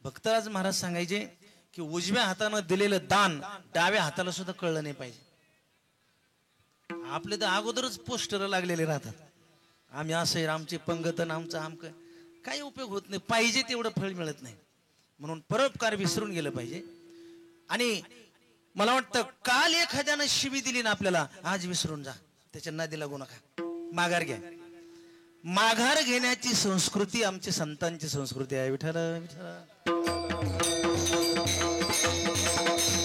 भक्तराज महाराज सांगायचे की उजव्या हातानं दिलेलं दान डाव्या हाताला सुद्धा कळलं नाही पाहिजे. आपले तर अगोदरच पोस्टर लागलेले राहतात. आम्ही असं आमचे पंगतन आमचं आमक काही उपयोग होत नाही, पाहिजे तेवढं फळ मिळत नाही. म्हणून परोपकार विसरून गेलं पाहिजे. आणि मला वाटतं काल एखाद्यानं शिवी दिली ना आपल्याला, आज विसरून जा, त्याच्या नादी लागू नका, माघार घ्या. माघार घेण्याची संस्कृती आमची संतांची संस्कृती आहे. विठ्ठल विठ्ठल.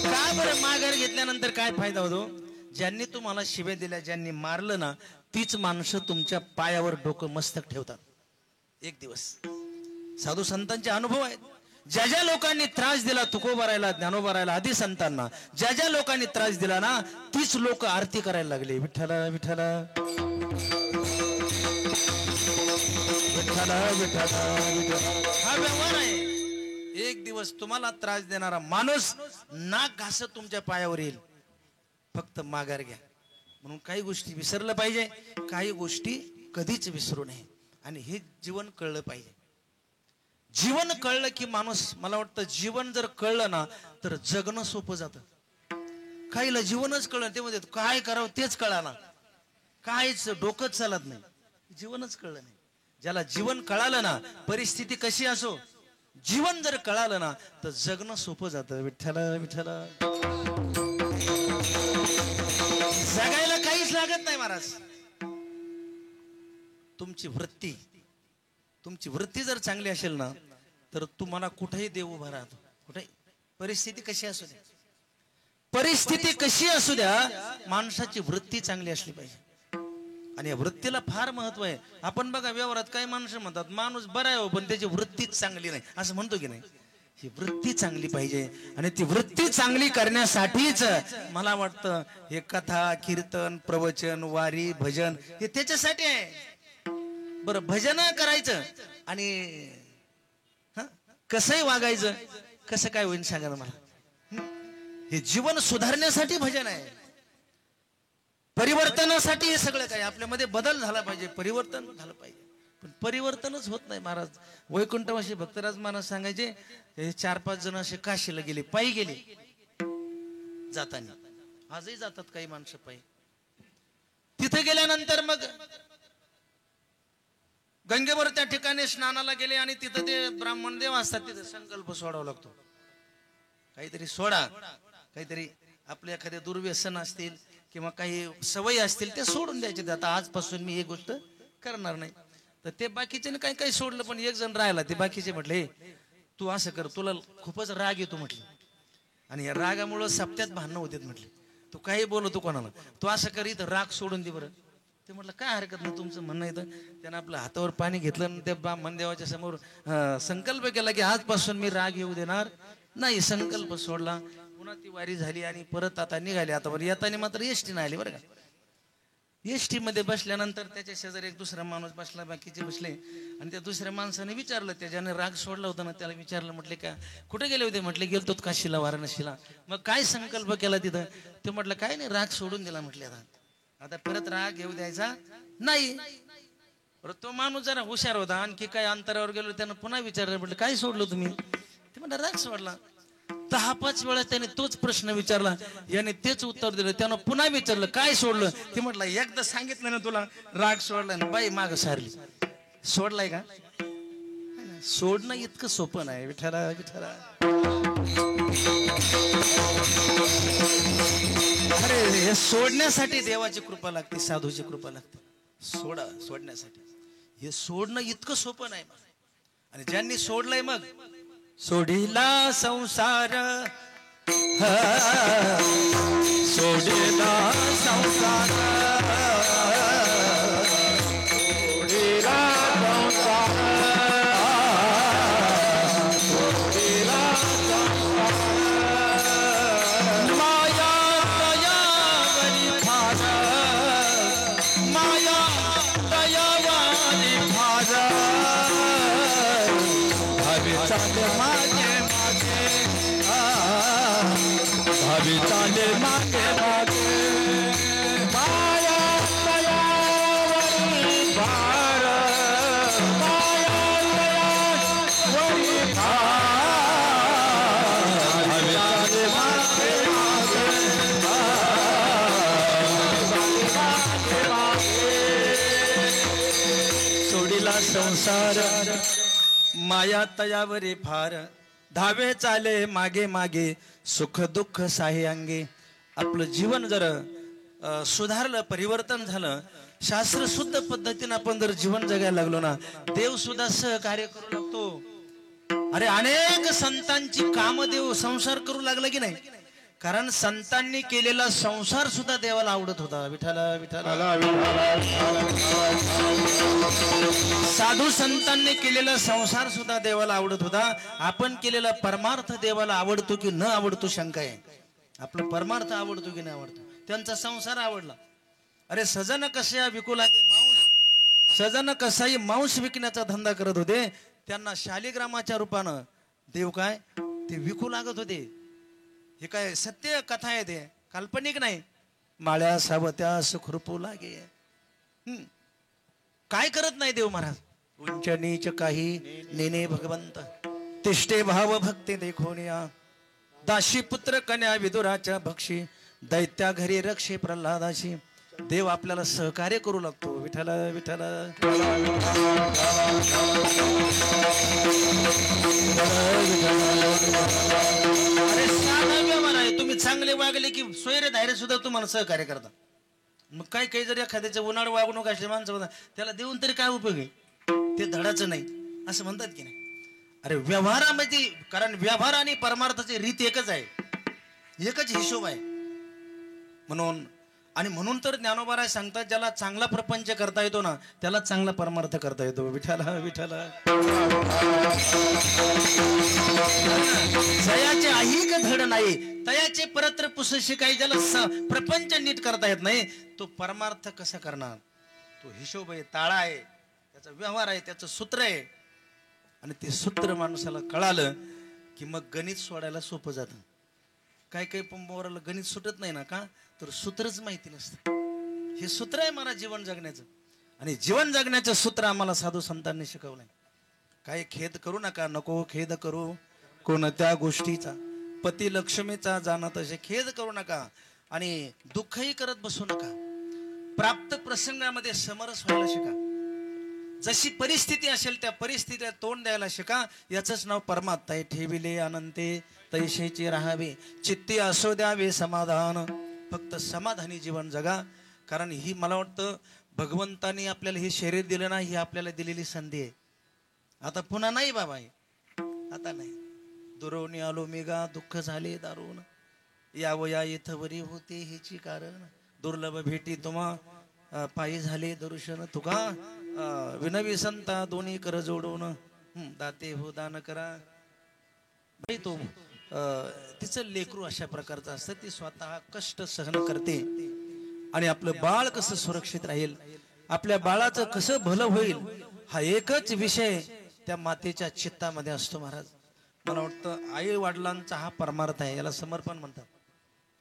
का बरं माघार घेतल्यानंतर काय फायदा होतो? ज्यांनी तुम्हाला शिव्या दिल्या, ज्यांनी मारलं ना, तीच माणसं तुमच्या पायावर डोकं मस्तक ठेवतात एक दिवस. साधू संतांचे अनुभव आहेत. ज्या ज्या लोकांनी त्रास दिला तुकोबारायला, ज्ञानोबारायला, आदी संतांना, ज्या ज्या लोकांनी त्रास दिला ना, तीच लोक आरती करायला लागले. विठ्ठल विठ्ठल विठ्ठल विठ्ठल. हा व्यवहार आहे. एक दिवस तुम्हाला त्रास देणारा माणूस नाक घासत तुमच्या पायावर येईल. फक्त माघार घ्या. म्हणून काही गोष्टी विसरलं पाहिजे, काही गोष्टी कधीच विसरू नये. आणि हे जीवन कळलं पाहिजे. जीवन कळलं की माणूस, मला वाटतं जीवन जर कळलं ना तर जगणं सोपं जातं. काहीला जीवनच कळलं, ते म्हणजे काय करावं तेच कळालं, काहीच डोकंच चालत नाही, जीवनच कळलं नाही. ज्याला जीवन कळालं ना, परिस्थिती कशी असो, जीवन जर कळालं ना तर जगणं सोपं जातं. विठ्ठल विठ्ठल. जगायला काहीच लागत नाही महाराज. तुमची वृत्ती जर चांगली असेल ना तर तुम्हाला कुठेही देव उभा राहतो. कुठे परिस्थिती कशी असू द्या, परिस्थिती कशी असू द्या, माणसाची वृत्ती चांगली असली पाहिजे. आणि या वृत्तीला फार महत्व आहे. आपण बघा व्यवहारात काही माणसं म्हणतात माणूस बरा आहे पण त्याची वृत्तीच चांगली नाही, असं म्हणतो की नाही. ही वृत्ती चांगली पाहिजे. आणि ती वृत्ती चांगली करण्यासाठीच मला वाटतं हे कथा, कीर्तन, प्रवचन, वारी, भजन हे त्याच्यासाठी आहे. बरं, भजन करायचं आणि कसंही वागायचं, कसं काय होईल सांगा ना मला. हे जीवन सुधारण्यासाठी भजन आहे, परिवर्तनासाठी हे सगळं काय. आपल्यामध्ये बदल झाला पाहिजे, परिवर्तन झालं पाहिजे. पण परिवर्तनच होत नाही महाराज. वैकुंठवासी भक्तराज महाराज सांगायचे, हे 4-5 जण असे काशीला गेले, पायी गेले जाताना. आजही जातात काही माणसं पायी. तिथे गेल्यानंतर मग गंगेवर त्या ठिकाणी स्नानाला गेले आणि तिथं ते ब्राह्मण देव असतात, तिथं संकल्प सोडावा लागतो. काहीतरी सोडा, काहीतरी आपले एखादे दुर्व्यसन असतील किंवा काही सवयी असतील ते सोडून द्यायचे. आता आजपासून मी ही गोष्ट करणार नाही. तर ते बाकीचे काही काही सोडलं, पण एक जण राहिला. ते बाकीचे म्हटले, तू असं कर, तुला खूपच राग येतो म्हटले, आणि या रागामुळं सप्त्यात भांडणं होते म्हटले. तू काही बोलतो कोणाला, तू असं कर, इथं राग सोडून दे बरं. ते म्हटलं काय हरकत नाही, तुमचं म्हणणं येतं. त्यानं आपलं हातावर पाणी घेतलं आणि त्या ब्राह्मण देवाच्या समोर संकल्प केला की आजपासून मी राग येऊ देणार नाही. संकल्प सोडला. पुन्हा ती वारी झाली आणि परत आता निघाली. आता बरं येताना मात्र एसटी नाही आली बरं का. एसटी मध्ये बसल्यानंतर त्याच्या शेजारी एक दुसरा माणूस बसला, बाकीचे बसले. आणि त्या दुसऱ्या माणसाने विचारलं, त्याच्याने राग सोडला होता ना, त्याला विचारलं, म्हटले का कुठे गेले होते? म्हटले गेलतो काशीला, वाराणसीला. मग काय संकल्प केला तिथं? ते म्हटलं काय नाही, राग सोडून दिला. म्हटले आता परत राग येऊ द्यायचा नाही. तो माणूस जरा हुशार होता, आणखी काही अंतरावर गेलो, त्यानं पुन्हा विचारलं, म्हटलं काय सोडलं तुम्ही? ते म्हटलं राग सोडला. 10-5 वेळा त्याने तोच प्रश्न विचारला, याने तेच उत्तर दिलं. त्यानं पुन्हा विचारलं काय सोडलं? ते म्हटलं एकदा सांगितलं ना तुला, राग सोडला ना. बाई माग सारली. सोडलाय का? सोडणं इतकं सोपं नाही. विठ्ठला विठ्ठला. अरे हे सोडण्यासाठी देवाची कृपा लागते, साधूची कृपा लागते. सोडण्यासाठी हे सोडणं इतकं सोपं नाही. आणि ज्यांनी सोडलंय मग सोडिला संसार, सोडिला संसार, सोडिला संसार, सोडिला संसार. माया दयावरी फार, माया दयावरी फार. भावी चाले मागे मागे, भावी चाले मागे मागे. माया दयावरी फार, माया दयावरी फार. भावी चाले मागे मागे, भावी चाले मागे मागे. केला संसार माया तयावरे फार धावे चाले मागे मागे सुख दुःख साहे अंगे आपलं जीवन जर सुधारलं परिवर्तन झालं शास्त्र शुद्ध पद्धतीने आपण जर जीवन जगायला लागलो ना देव सुद्धा सहकार्य करू लागतो अरे अनेक संतांची कामदेव संसार करू लागला की नाही कारण संतांनी केलेला संसार सुद्धा देवाला आवडत होता विठाला विठाला साधू संतांनी केलेला संसार सुद्धा देवाला आवडत होता आपण केलेला परमार्थ देवाला आवडतो की न आवडतो शंका आहे आपला परमार्थ आवडतो की नाही आवडतो त्यांचा संसार आवडला अरे सजन कशा विकू लागे मांस सजन कसाही मांस विकण्याचा धंदा करत होते त्यांना शालिग्रामाच्या रूपानं देव काय ते विकू लागत होते हे काय सत्य कथा आहे ते काल्पनिक नाही माळ्या सावत्या सुखरूपू लागे काय करत नाही देव महाराज उंच नीच काही नेने भगवंत तिष्ठे भाव भक्ती देखोनिया दाशी पुत्र कन्या विदुराच्या भक्षी दैत्या घरी रक्षे प्रल्हादाशी देव आपल्याला सहकार्य करू लागतो विठाला विठाला अरे साधा व्यवहार आहे तुम्ही चांगले वागले की सोयरे धायरे सुद्धा तुम्हाला सहकार्य करतात मग काय काही जर एखाद्याचं उन्हाळ वागणूक असले माणसं त्याला देऊन तरी काय उपयोग आहे ते धडाचं नाही असं म्हणतात की नाही अरे व्यवहारामध्ये कारण व्यवहार आणि परमार्थाची रीत एकच आहे एकच हिशोब आहे म्हणून तर ज्ञानोबा सांगतात ज्याला चांगला प्रपंच करता येतो ना त्याला चांगला परमार्थ करता येतो विठाला विठाला जयाचे ऐक धड नाही तयाचे परत्र पुसशी काही ज्याला प्रपंच नीट करता येत नाही तो परमार्थ कसा करणार तो हिशोब आहे ताळा आहे त्याचा व्यवहार आहे त्याचं सूत्र आहे आणि ते सूत्र माणसाला कळालं की मग गणित सोडायला सोपं जातं काय काही पंपावराला गणित सुटत नाही ना का तर सूत्रच माहिती नसतं हे सूत्र आहे मला जीवन जगण्याचं आणि जीवन जगण्याचं सूत्र आम्हाला साधू संतांनी शिकवलंय काय खेद करू नका नको खेद करू कोणत्या गोष्टीचा पती लक्ष्मीचा जाणत असे खेद करू नका आणि दुःखही करत बसू नका प्राप्त प्रसंगामध्ये समरस व्हायला शिका जशी परिस्थिती असेल त्या परिस्थितीला तोंड द्यायला शिका याचंच नाव परमात्मा आहे ठेविले अनंते तैशेचे राहावे चित्ती असो द्यावे समाधान फक्त समाधानी जीवन जगा कारण ही मला वाटतं भगवंतानी आपल्याला हे शरीर दिलं ना ही आपल्याला दिलेली संधी आहे आता पुन्हा नाही बाबा आता नाही दुरोनी आलो मेगा दुःख झाले दारुण यावया इथवरी होते हेची कारण दुर्लभ भेटी तुम्हा पायी झाले दर्शन तुका विनवी संता दोन्ही कर जोडून दाते हो दान करा भाई तो तिचं लेकरू अशा प्रकारचं असतं ती स्वतः कष्ट सहन करते आणि आपलं बाळ कसं सुरक्षित राहील आपल्या बाळाचं कसं भलं होईल हा एकच विषय त्या मातेच्या चित्तामध्ये असतो महाराज मला वाटतं आई वडिलांचा हा परमार्थ आहे याला समर्पण म्हणतात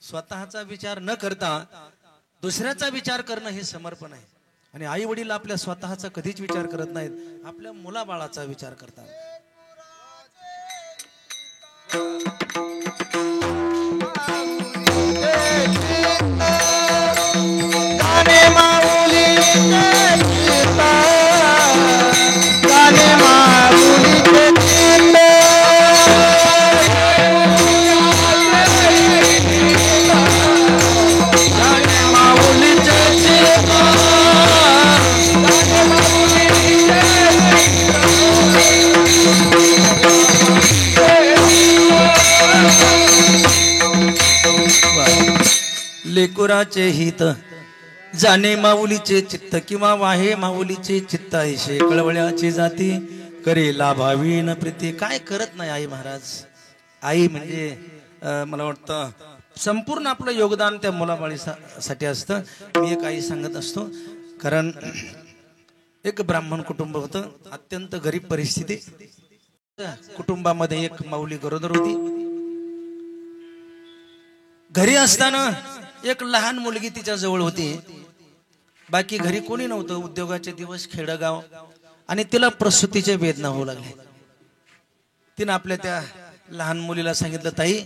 स्वतःचा विचार न करता दुसऱ्याचा विचार करणं हे समर्पण आहे आणि आई वडील आपल्या स्वतःचा कधीच विचार करत नाहीत आपल्या मुलाबाळाचा विचार करतात लेकुराचे हित जाणे माऊलीचे चित्त किंवा वाहे माऊलीचे चित्त ऐशे कळवळ्याची जाती करे लाभावी न प्रीती काय करत नाही आई महाराज आई म्हणजे मला वाटतं संपूर्ण आपलं योगदान त्या मुलाबाळीसाठी असतं मी एक आई सांगत असतो कारण एक ब्राह्मण कुटुंब होतं अत्यंत गरीब परिस्थिती कुटुंबामध्ये एक माऊली गरोदर होती घरी असताना एक लहान मुलगी तिच्या जवळ होती बाकी घरी कोणी नव्हतं उद्योगाचे दिवस खेडगाव आणि तिला प्रसूतीचे वेदना होऊ लागले तिने आपल्या त्या लहान मुलीला सांगितलं ताई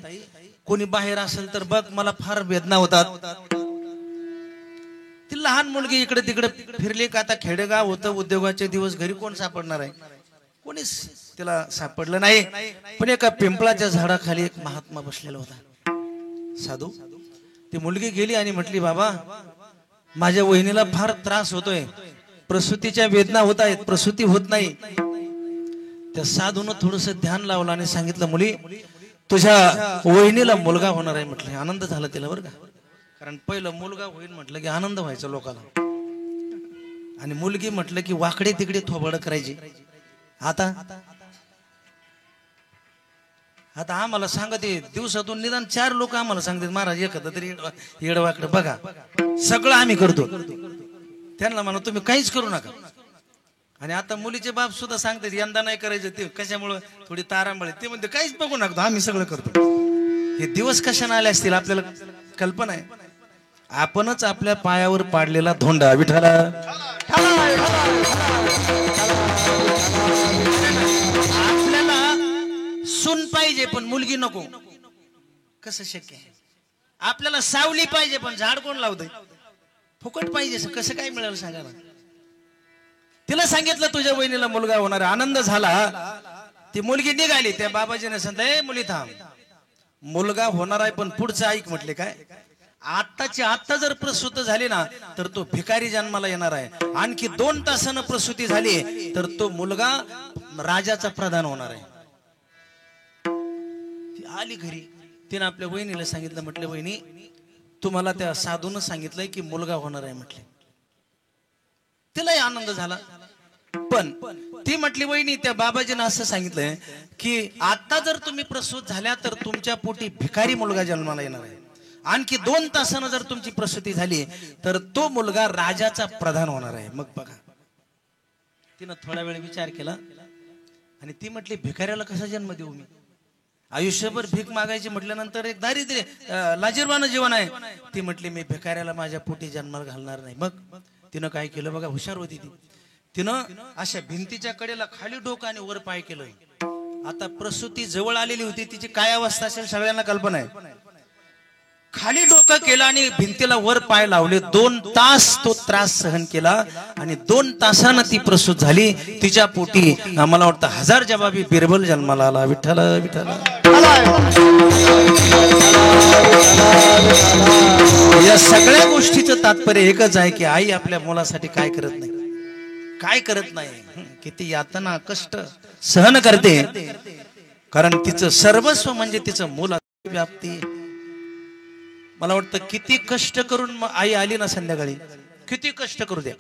कोणी बाहेर असेल तर बघ मला फार वेदना होतात ती लहान मुलगी इकडे तिकडे फिरली का आता खेडेगाव होतं, उद्योगाचे दिवस, घरी कोण सापडणार आहे? कोणीच तिला सापडलं नाही. पण एका पिंपळाच्या झाडाखाली एक महात्मा बसलेला होता, साधू. ती मुलगी गेली आणि म्हटली, बाबा माझ्या वहिनीला फार त्रास होतोय, प्रसूतीच्या वेदना होत आहेत, प्रसूती होत नाही. त्या साधूनं थोडस ध्यान लावलं आणि सांगितलं, मुली तुझ्या वहिनीला मुलगा होणार आहे म्हटलं. आनंद झाला तिला बरं का, कारण पहिलं मुलगा होईल म्हटलं की आनंद व्हायचा लोकांना, आणि मुलगी म्हटलं की वाकडे तिकडे थोबड करायची. आता आता आम्हाला सांगते दिवसातून निदान 4 लोक आम्हाला सांगतात, महाराज एखादं तरी येडवाकडे बघा, सगळं आम्ही करतो. त्यांना म्हणा तुम्ही काहीच करू नका. आणि आता मुलीचे बाप सुद्धा सांगतात यंदा नाही करायचं, ते कशामुळं थोडी तारांबळी, ते म्हणते काहीच बघू नका, आम्ही सगळं करतो. हे दिवस कशाने आले असतील आपल्याला कल्पना आहे. आपणच आपल्या पायावर पाडलेला धोंडा. विठाला आपल्याला सून पाहिजे पण मुलगी नको, कसं शक्य आहे? आपल्याला सावली पाहिजे पण झाड कोण लावतंय? फुकट पाहिजे, कसं काय मिळेल सांगा ना. तिला सांगितलं तुझ्या बहिणीला मुलगा होणार. आनंद झाला. ती मुलगी निघाली. त्या बाबाजीने सांगितलं, ए मुली थांब, मुलगा होणार आहे पण पुढचं ऐक. म्हटले काय? आत्ताची आत्ता जर प्रसूती झाली ना तर तो भिकारी जन्माला येणार आहे. आणखी 2 तासानं प्रसूती झाली तर तो मुलगा राजाचा प्रधान होणार आहे. ती आली घरी, तिने आपल्या बहिणीला सांगितलं, म्हटलं बहिणी तुम्हाला त्या साधून सांगितलंय की मुलगा होणार आहे म्हटले. तिलाही आनंद झाला. पण ती म्हटली, वहिनी त्या बाबाजीनं असं सांगितलंय की आता जर तुम्ही प्रसूत झाल्या तर तुमच्या पोटी भिकारी मुलगा जन्माला येणार आहे. आणखी 2 तासानं जर तुमची प्रसूती झाली तर तो मुलगा राजाचा प्रधान होणार आहे. मग बघा, तिनं थोडा वेळ विचार केला आणि ती म्हटली, भिकाऱ्याला कसा जन्म देऊ मी? आयुष्यभर भीक मागायची म्हटल्यानंतर एक दारिद्र्य लाजीरवाणं जीवन आहे. ती म्हटली, मी भिकाऱ्याला माझ्या पोटी जन्माला घालणार नाही. मग तिनं काय केलं बघा, हुशार होती ती. तिनं अशा भिंतीच्या कडेला खाली डोकं आणि वर पाय केलं. आता प्रसूती जवळ आलेली होती, तिची काय अवस्था असेल सगळ्यांना कल्पना आहे. खाली डोकं केलं आणि भिंतीला वर पाय लावले. 2 तास तो त्रास सहन केला आणि 2 तासानं ती प्रसूत झाली. तिच्या पोटी आम्हाला वाटतं 1000 जबाबी बिरबल जन्माला आला. विठ्ठल विठ्ठल. या सगळ्या गोष्टीचं तात्पर्य एकच आहे की आई आपल्या मुलासाठी काय करत नाही, काय करत नाही, किती यातना कष्ट सहन करते. कारण तिचं सर्वस्व म्हणजे तिचं मूल व्याप्ती. मला वाटतं किती कष्ट करून आई आली ना संध्याकाळी, किती कष्ट करू द्या,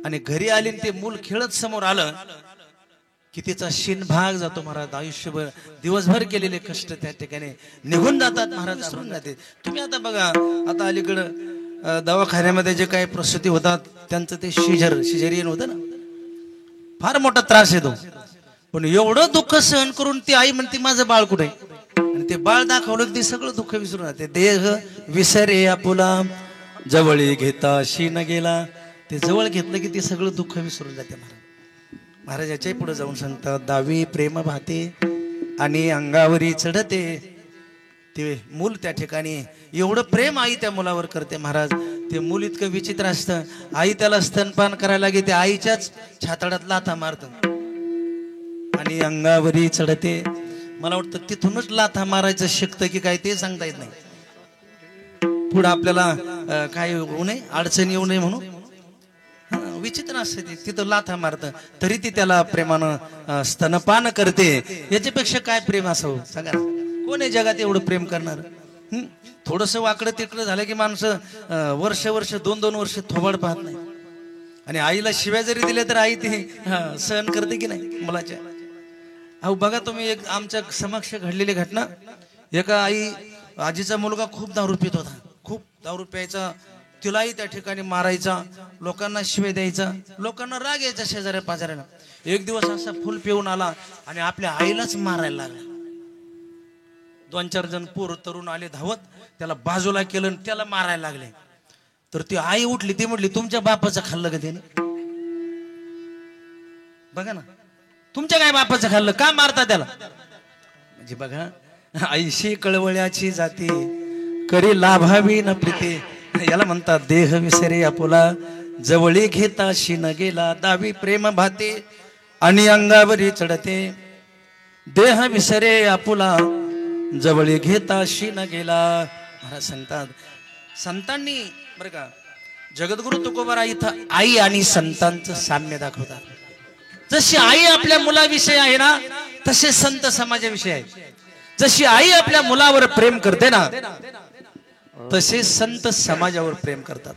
आणि घरी आली ते मूल खेळत समोर आलं की तिचा शिनभाग जातो महाराज. आयुष्यभर दिवसभर केलेले कष्ट त्या ठिकाणी निघून जातात महाराज, सोडून जाते. तुम्ही आता बघा, आता अलीकडं दवाखान्यामध्ये जे काही प्रसूती होतात त्यांचं ते सिझेरियन होतं ना, फार मोठा त्रास येतो. पण एवढं दुःख सहन करून ती आई म्हणते माझं बाळ कुठे? आणि ते बाळ दाखवलं की ते सगळं दुःख विसरून जाते. देह विसरे आपुला जवळी घेता शीन गेला. ते जवळ घेतलं की ते सगळं दुःख विसरून जाते महाराज. महाराज याच्या पुढे जाऊन सांगतात, दावी प्रेम भाते आणि अंगावरी चढते. ते मूल त्या ठिकाणी एवढं प्रेम आई त्या मुलावर करते महाराज. ते मूल इतकं विचित्र असतं, आई त्याला स्तनपान करायला लागेल, ते आईच्याच छाताडात लाथा मारतं आणि अंगावरी चढते. मला वाटतं तिथूनच लाथा मारायचं शिकतं की काय ते सांगता येत नाही. पुढे आपल्याला काय होऊ नये, अडचण येऊ नये म्हणून विचित्र असते ते. तिथं लाथा मारतं तरी ती त्याला प्रेमानं स्तनपान करते. याच्यापेक्षा काय प्रेम असावं सांगा ना? कोण आहे जगात एवढं प्रेम करणार? थोडस वाकडं तिकडं झालं की माणसं वर्ष 2-2 वर्ष थोबाड पाहत नाही. आणि आईला शिव्या जरी दिल्या तर आई ती सहन करते की नाही मुलाच्या? अहो बघा तुम्ही, एक आमच्या समक्ष घडलेली घटना. एका आजीचा मुलगा खूप दारू पित होता, खूप दारू प्यायचा. तिलाही त्या ठिकाणी मारायचा, लोकांना शिवे द्यायचा, लोकांना राग यायचा शेजाऱ्या पाजाऱ्याला. एक दिवस असा फुल पिऊन आला आणि आपल्या आईलाच मारायला लागला. 2-4 जण पोर तरुण आले धावत, त्याला बाजूला केलं आणि त्याला मारायला लागले. तर ती आई उठली, ती म्हटली तुमच्या बापाचं खाल्लं का त्याने? बघा ना, तुमच्या काय बापाचं खाल्लं, का मारता त्याला? म्हणजे बघा, आईशी कळवळ्याची जाते करी लाभावी न प्रीते. याला म्हणतात देह विसरे आपुला, जवळी घेता शिन गेला, दावी प्रेम भाते आणि अंगावरी चढते. देह विसरे आपुला, जवळी घेता शिन गेला. महाराज सांगतात संतांनी बरं का, जगद्गुरु तुकोबारा इथं आई आणि संतांचं साम्य दाखवतात. जशी आई आपल्या मुलाविषयी आहे ना, तसे संत समाजाविषयी आहे. जशी आई आपल्या मुलावर प्रेम करते ना, तसे संत समाजावर प्रेम करतात.